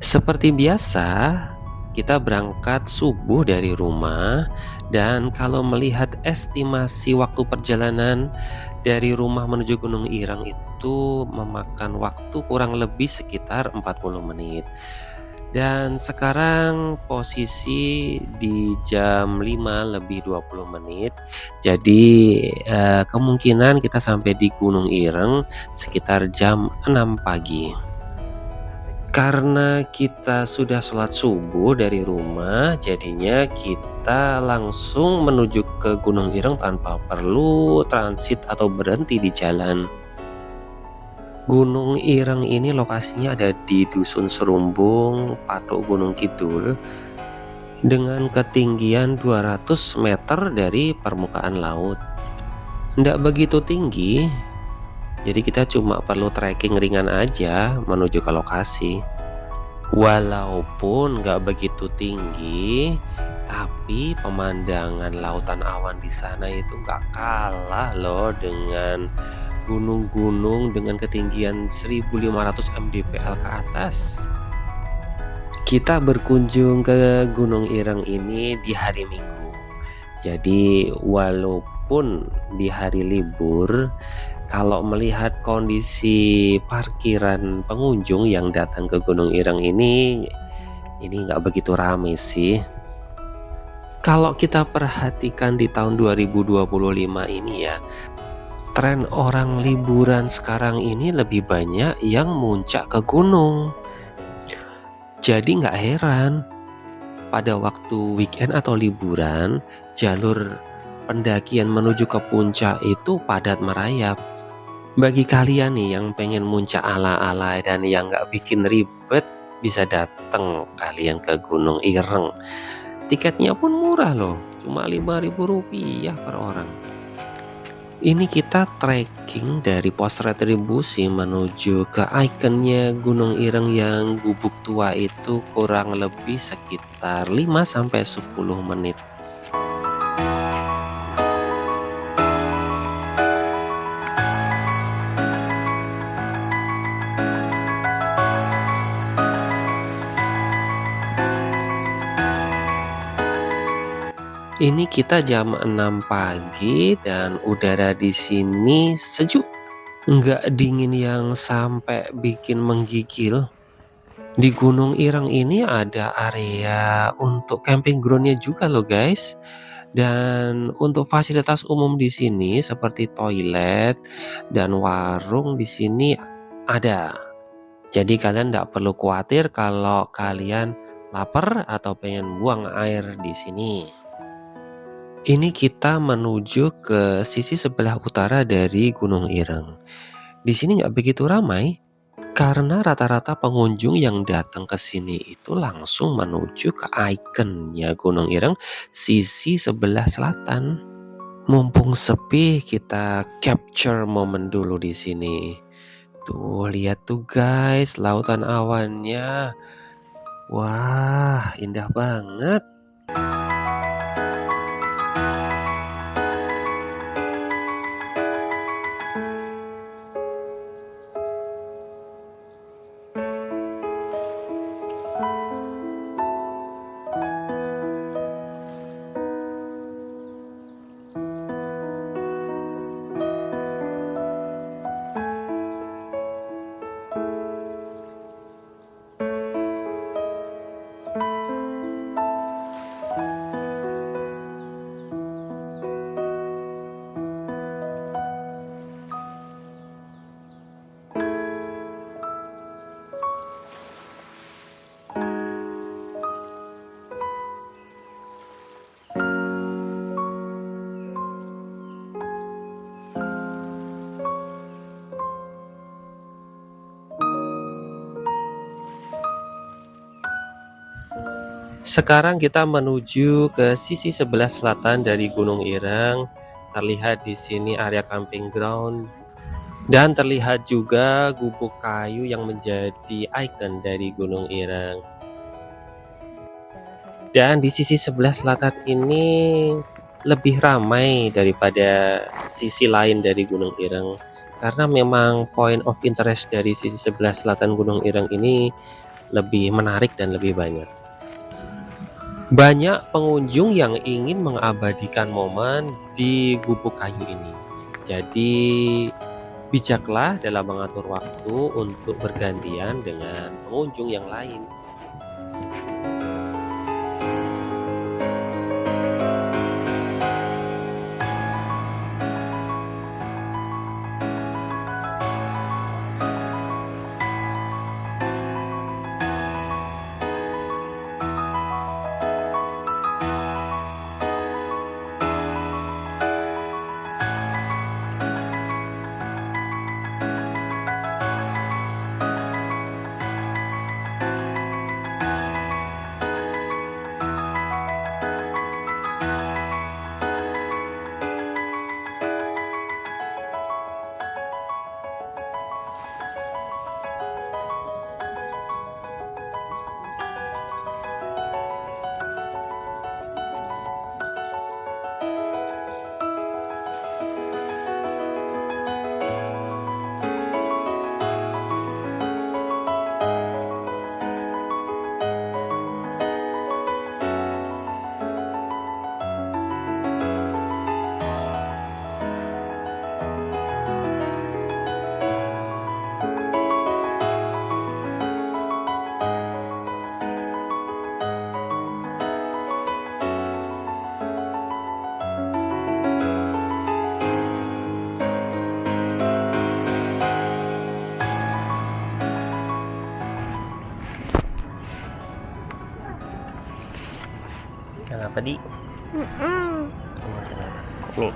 Seperti biasa, kita berangkat subuh dari rumah, dan kalau melihat estimasi waktu perjalanan dari rumah menuju Gunung Ireng itu memakan waktu kurang lebih sekitar 40 menit. Dan sekarang posisi di jam 5 lebih 20 menit. Jadi, kemungkinan kita sampai di Gunung Ireng sekitar jam 6 pagi. Karena kita sudah sholat subuh dari rumah, jadinya kita langsung menuju ke Gunung Ireng tanpa perlu transit atau berhenti di jalan. Gunung Ireng ini lokasinya ada di Dusun Serumbung, Patok Gunung Kidul, dengan ketinggian 200 meter dari permukaan laut. Nggak begitu tinggi, jadi kita cuma perlu trekking ringan aja menuju ke lokasi. Walaupun nggak begitu tinggi, tapi pemandangan lautan awan di sana itu nggak kalah loh dengan gunung-gunung dengan ketinggian 1.500 mdpl ke atas. Kita berkunjung ke Gunung Ireng ini di hari Minggu. Jadi walaupun di hari libur, kalau melihat kondisi parkiran pengunjung yang datang ke Gunung Ireng ini nggak begitu ramai sih. Kalau kita perhatikan di tahun 2025 ini ya, tren orang liburan sekarang ini lebih banyak yang muncak ke gunung. Jadi nggak heran pada waktu weekend atau liburan, jalur pendakian menuju ke puncak itu padat merayap. Bagi kalian nih yang pengen muncak ala-ala dan yang nggak bikin ribet, bisa datang kalian ke Gunung Ireng. Tiketnya pun murah loh, cuma Rp5.000 per orang. Ini kita trekking dari pos retribusi menuju ke ikonnya Gunung Ireng yang gubuk tua itu kurang lebih sekitar 5-10 menit. Ini kita jam 6 pagi dan udara di sini sejuk, nggak dingin yang sampai bikin menggigil. Di Gunung Ireng ini ada area untuk camping ground-nya juga loh guys. Dan untuk fasilitas umum di sini seperti toilet dan warung di sini ada. Jadi kalian nggak perlu khawatir kalau kalian lapar atau pengen buang air di sini. Ini kita menuju ke sisi sebelah utara dari Gunung Ireng. Di sini nggak begitu ramai karena rata-rata pengunjung yang datang ke sini itu langsung menuju ke ikonnya Gunung Ireng sisi sebelah selatan. Mumpung sepi, kita capture momen dulu di sini. Tuh, lihat tuh guys, lautan awannya. Wah, indah banget. Sekarang kita menuju ke sisi sebelah selatan dari Gunung Ireng. Terlihat di sini area camping ground dan terlihat juga gubuk kayu yang menjadi ikon dari Gunung Ireng. Dan di sisi sebelah selatan ini lebih ramai daripada sisi lain dari Gunung Ireng. Karena memang point of interest dari sisi sebelah selatan Gunung Ireng ini lebih menarik dan lebih banyak. Banyak pengunjung yang ingin mengabadikan momen di gubuk kayu ini. Jadi bijaklah dalam mengatur waktu untuk bergantian dengan pengunjung yang lain. Kenapa di? Nih,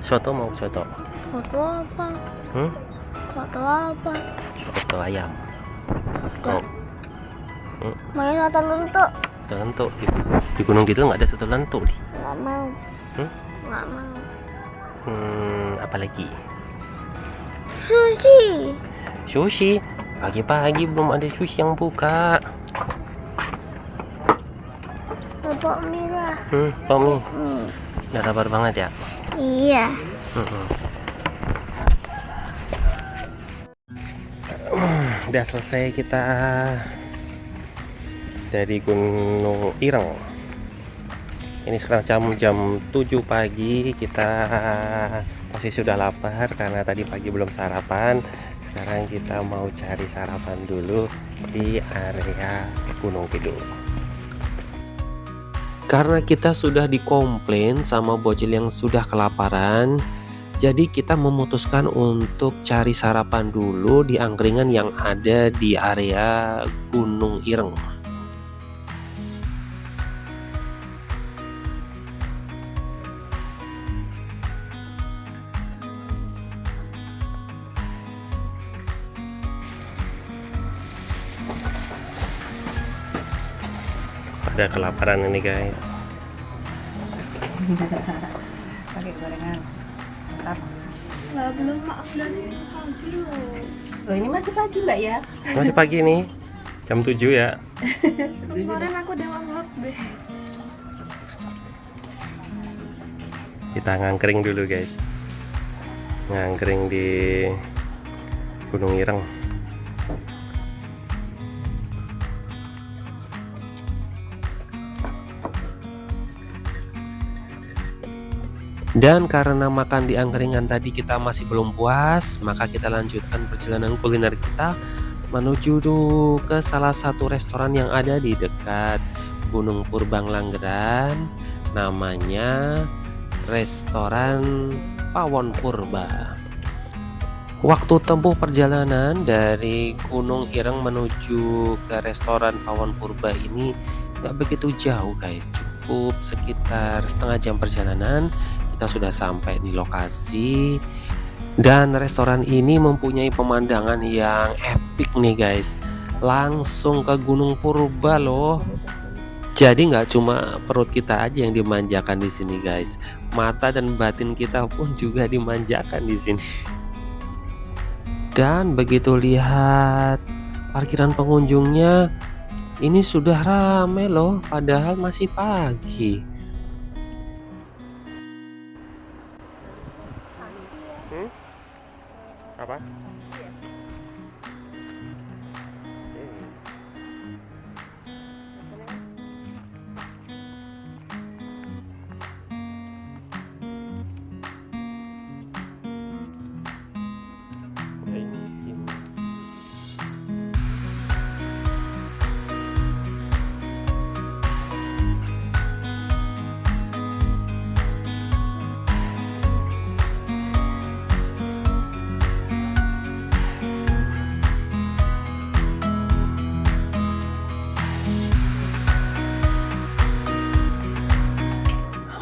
soto mau soto? Foto apa? Foto apa? Soto ayam. Mau? Main soto lentuk. Soto lentuk di Gunung Kidul nggak ada soto lentuk di. Nggak mau. Nggak mau. Apa lagi? Sushi. Sushi. Pagi-pagi belum ada sushi yang buka. Bapak merah. Tommy. Udah sabar banget ya? Iya. Udah selesai kita dari Gunung Ireng. Ini sekarang jam 7 pagi. Kita masih sudah lapar karena tadi pagi belum sarapan. Sekarang kita mau cari sarapan dulu di area Gunung Kidul. Karena kita sudah dikomplain sama bocil yang sudah kelaparan, jadi kita memutuskan untuk cari sarapan dulu di angkringan yang ada di area Gunung Ireng. Pada kelaparan ini guys. Pakai gorengan. Mantap. Lah belum maaf dari pagi loh. Loh ini masih pagi Mbak ya? Masih pagi nih. Jam 7 ya. Kemarin aku udah maaf deh. Kita ngangkring dulu guys. Ngangkring di Gunung Ireng. Dan karena makan di angkringan tadi kita masih belum puas, maka kita lanjutkan perjalanan kuliner kita menuju ke salah satu restoran yang ada di dekat Gunung Purbang Langgeran, namanya Restoran Pawon Purba. Waktu tempuh perjalanan dari Gunung Ireng menuju ke restoran Pawon Purba ini nggak begitu jauh guys, cukup sekitar setengah jam perjalanan. Kita sudah sampai di lokasi dan restoran ini mempunyai pemandangan yang epic nih guys, langsung ke Gunung Purba loh. Jadi nggak cuma perut kita aja yang dimanjakan di sini guys, mata dan batin kita pun juga dimanjakan di sini. Dan begitu lihat parkiran pengunjungnya, ini sudah ramai loh, padahal masih pagi. Apa?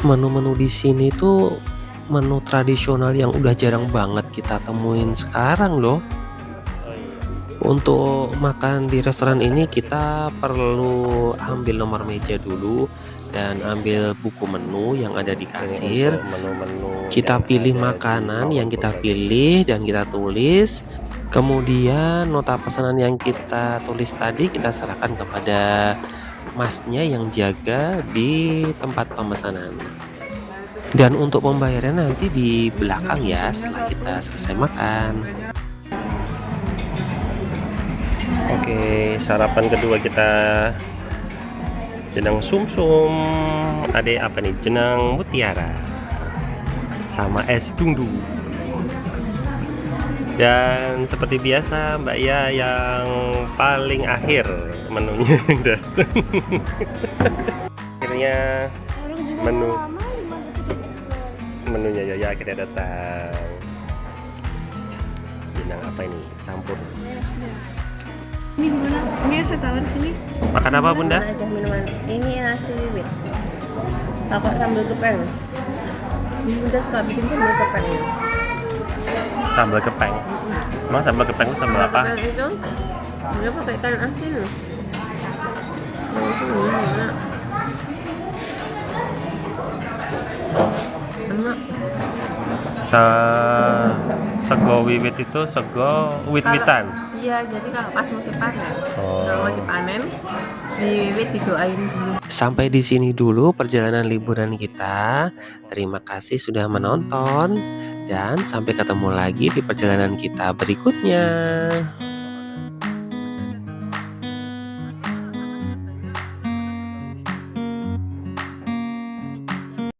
Menu-menu di sini tuh menu tradisional yang udah jarang banget kita temuin sekarang loh. Untuk makan di restoran ini kita perlu ambil nomor meja dulu dan ambil buku menu yang ada di kasir. Kita pilih makanan yang kita pilih dan kita tulis. Kemudian nota pesanan yang kita tulis tadi kita serahkan kepada masnya yang jaga di tempat pemesanan. Dan untuk pembayaran nanti di belakang ya setelah kita selesai makan. Oke, sarapan kedua kita jenang sumsum. Ada apa nih? Jenang mutiara sama es dundu. Dan seperti biasa Mbak Ya yang paling akhir menunya datang. Akhirnya Orang juga Menu. mau lama 5 detik. menunya Yaya akhirnya datang. Jenang apa ini? Campur. Ini gimana? Ini saya tawar sini. Makan apa Bunda? Aja minuman. Ini nasi bibit. Pakai sambal gepeng. Bunda suka bikin sambal gepeng. Sambal gepeng. Emang sambal gepeng itu sambal apa? Gepeng itu dia pakai ikan asin. Enak. Enak. Sego wiwit itu sego wit-witan. Iya, jadi kalau pas musim panen, Oh. kalau mau dipanen, diwiwit didoain dulu. Sampai di sini dulu perjalanan liburan kita. Terima kasih sudah menonton dan sampai ketemu lagi di perjalanan kita berikutnya.